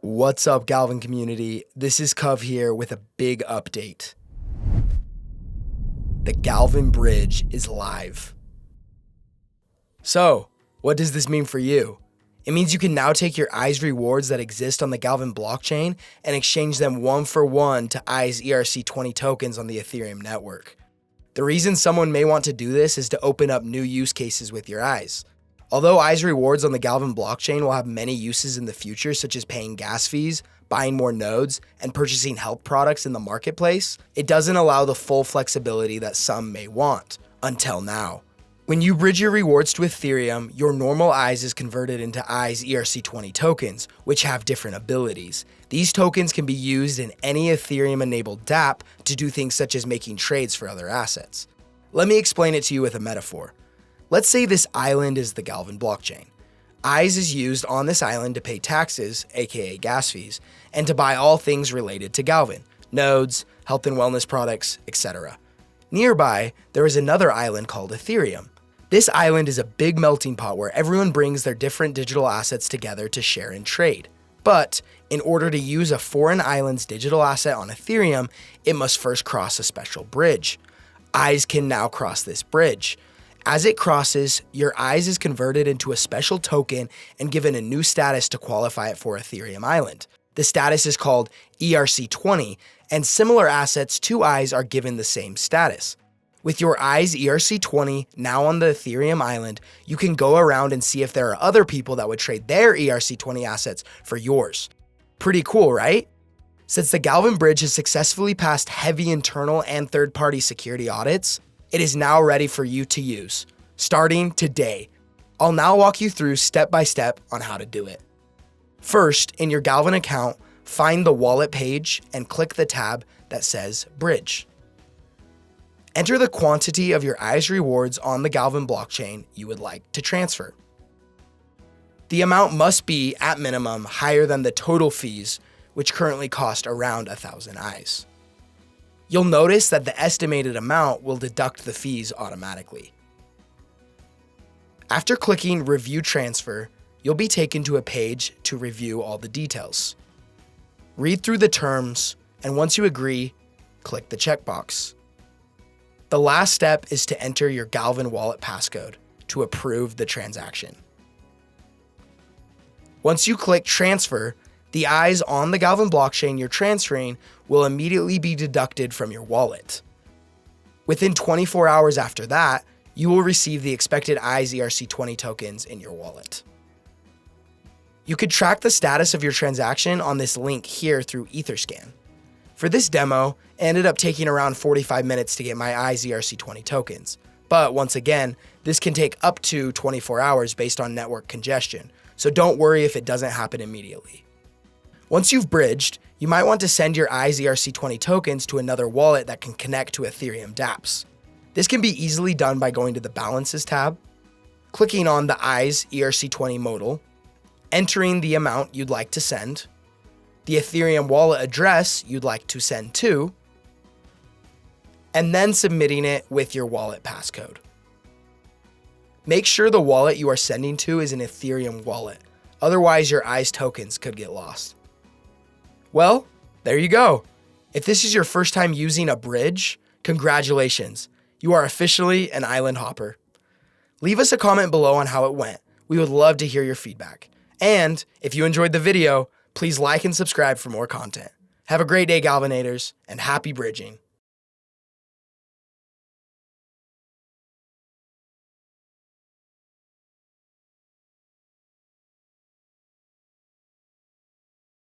What's up, Galvan community? This is Cov here with a big update. The Galvan Bridge is live. So, what does this mean for you? It means you can now take your ETH rewards that exist on the Galvan blockchain and exchange them one for one to ETH's ERC20 tokens on the Ethereum network. The reason someone may want to do this is to open up new use cases with your ETH. Although ETH rewards on the Galvan blockchain will have many uses in the future, such as paying gas fees, buying more nodes, and purchasing health products in the marketplace, it doesn't allow the full flexibility that some may want, until now. When you bridge your rewards to Ethereum, your normal ETH is converted into ETH's ERC20 tokens, which have different abilities. These tokens can be used in any Ethereum-enabled dApp to do things such as making trades for other assets. Let me explain it to you with a metaphor. Let's say this island is the Galvan blockchain. ETH is used on this island to pay taxes, aka gas fees, and to buy all things related to Galvan, nodes, health and wellness products, etc. Nearby, there is another island called Ethereum. This island is a big melting pot where everyone brings their different digital assets together to share and trade. But in order to use a foreign island's digital asset on Ethereum, it must first cross a special bridge. ETH can now cross this bridge. As it crosses, your ETH is converted into a special token and given a new status to qualify it for Ethereum Island. The status is called ERC20, and similar assets to ETH are given the same status. With your ETH's ERC20 now on the Ethereum Island, you can go around and see if there are other people that would trade their ERC20 assets for yours. Pretty cool, right? Since the Galvan Bridge has successfully passed heavy internal and third-party security audits, it is now ready for you to use, starting today. I'll now walk you through step by step on how to do it. First, in your Galvan account, find the wallet page and click the tab that says Bridge. Enter the quantity of your ETH rewards on the Galvan blockchain you would like to transfer. The amount must be, at minimum, higher than the total fees, which currently cost around 1,000 ETH. You'll notice that the estimated amount will deduct the fees automatically. After clicking Review Transfer, you'll be taken to a page to review all the details. Read through the terms, and once you agree, click the checkbox. The last step is to enter your Galvan wallet passcode to approve the transaction. Once you click Transfer, the ETH on the Galvan blockchain you're transferring will immediately be deducted from your wallet. Within 24 hours after that, you will receive the expected ETH ERC20 tokens in your wallet. You could track the status of your transaction on this link here through Etherscan. For this demo, it ended up taking around 45 minutes to get my ETH ERC20 tokens. But once again, this can take up to 24 hours based on network congestion, so don't worry if it doesn't happen immediately. Once you've bridged, you might want to send your ETH ERC20 tokens to another wallet that can connect to Ethereum dApps. This can be easily done by going to the Balances tab, clicking on the ETH ERC20 modal, entering the amount you'd like to send, the Ethereum wallet address you'd like to send to, and then submitting it with your wallet passcode. Make sure the wallet you are sending to is an Ethereum wallet, otherwise your ETH tokens could get lost. Well, there you go. If this is your first time using a bridge, congratulations. You are officially an island hopper. Leave us a comment below on how it went. We would love to hear your feedback. And if you enjoyed the video, please like and subscribe for more content. Have a great day, Galvanators, and happy bridging.